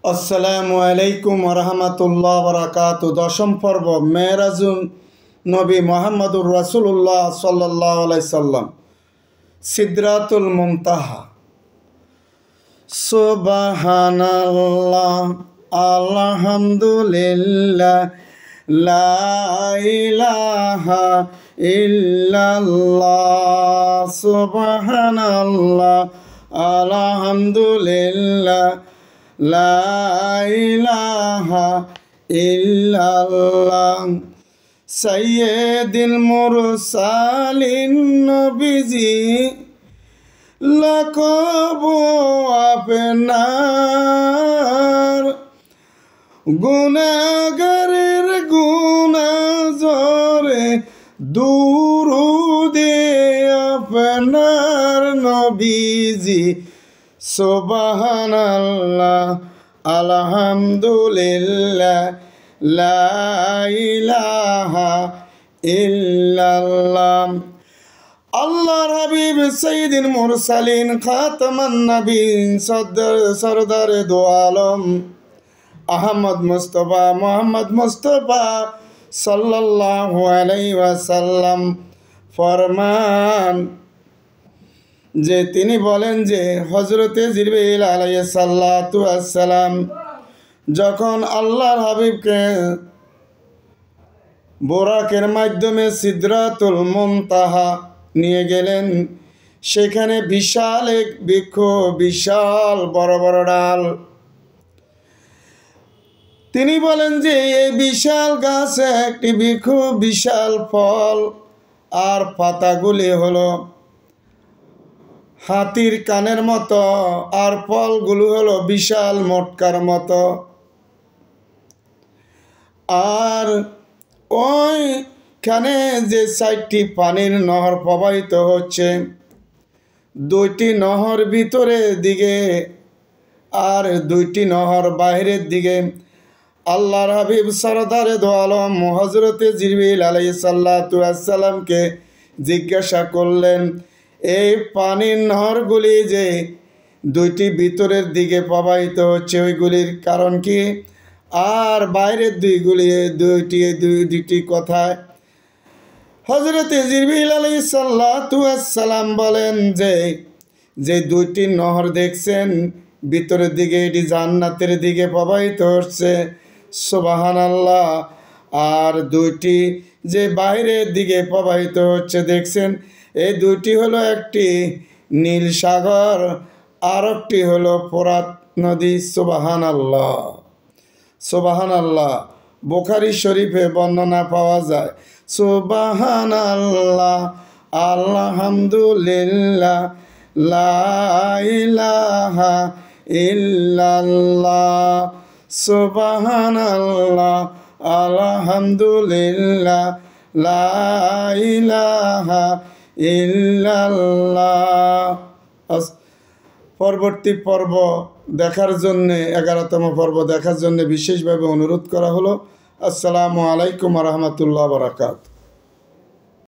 আসসালামু আলাইকুম রহমতুল্লাহ বরকাত। দশম পর্ব মেরাজুন নবী মোহাম্মদুর রাসূলুল্লাহ সাল্লাল্লাহু আলাইহি সাল্লাম, সিদরাতুল মুনতাহা। সুবহানাল্লাহ, আলহামদুলিল্লাহ, লা ইলাহা ইল্লাল্লাহ। সুবহানাল্লাহ, আলহামদুলিল্লাহ, লা ইলাহা ইল্লাল্লাহ। সাইয়্যিদুল মুরসালিন নবীজি লাকব আপনার, গুনাহগারের গুনাহজরে দুরুদে আপনার নবীজি। সুবহানাল্লাহ, আলহামদুলিল্লাহ, লা ইলাহা ইল্লাল্লাহ। আল্লাহর হাবিব সাইয়্যিদুল মুরসালিন খাতামান নবীন সরদার দু আলম আহমদ মুস্তফা মোহাম্মদ মুস্তফা সাল্লাল্লাহু আলাইহি ওয়াসাল্লাম ফরমান যে তিনি বলেন যে হযরতে জিবরিল আলাইহিস সালাতু ওয়াস সালাম যখন আল্লাহর হাবিবকে বোরাকের মাধ্যমে সিদরাতুল মুনতাহা নিয়ে গেলেন, সেখানে বিশাল এক বৃক্ষ, বিশাল বড় বড় ডাল। তিনি বলেন যে এই বিশাল গাছে একটি বৃক্ষ, বিশাল ফল, আর পাতাগুলি হলো হাতির কানের মতো, আর ফলগুলো হলো বিশাল মটকার মতো। আর ওইখানে যে 4টি পানির নহর প্রবাহিত হচ্ছে, 2টি নহর ভিতরের দিকে আর 2টি নহর বাইরের দিকে। আল্লাহর হাবিব সরদারে দো আলম হযরতে জিবরিল আলাইহিস সালাতু ওয়াস সালামকে জিজ্ঞাসা করলেন, এই পানির নহরগুলি যে 2টি ভিতরের দিকে প্রবাহিত হচ্ছে, ওইগুলির কারণ কি? আর বাইরের দুইটি কথায় হযরতে জিবরিল আলাইহিস সালাতু ওয়াস সালাম বলেন যে 2টি নহর দেখছেন ভিতরের দিকে, এটি জান্নাতের দিকে প্রবাহিত হচ্ছে। সুবহানাল্লাহ। আর 2টি যে বাইরের দিকে প্রবাহিত হচ্ছে দেখছেন, এই 2টি হলো একটি নীল সাগর, আর একটি হলো ফোরাত নদী। সুবহানাল্লাহ, সুবহানাল্লাহ। বুখারী শরীফে বর্ণনা পাওয়া যায়। সুবহানাল্লাহ, আলহামদুলিল্লাহ, লা ইলাহা ইল্লাল্লাহ। সুবহানাল্লাহ, আলহামদুলিল্লাহ, লা ইলাহা ইল্লাল্লাহ। পরবর্তী পর্ব দেখার জন্যে, 11তম পর্ব দেখার জন্যে বিশেষভাবে অনুরোধ করা হলো। আসসালামু আলাইকুম রহমতুল্লাহ বরকাত।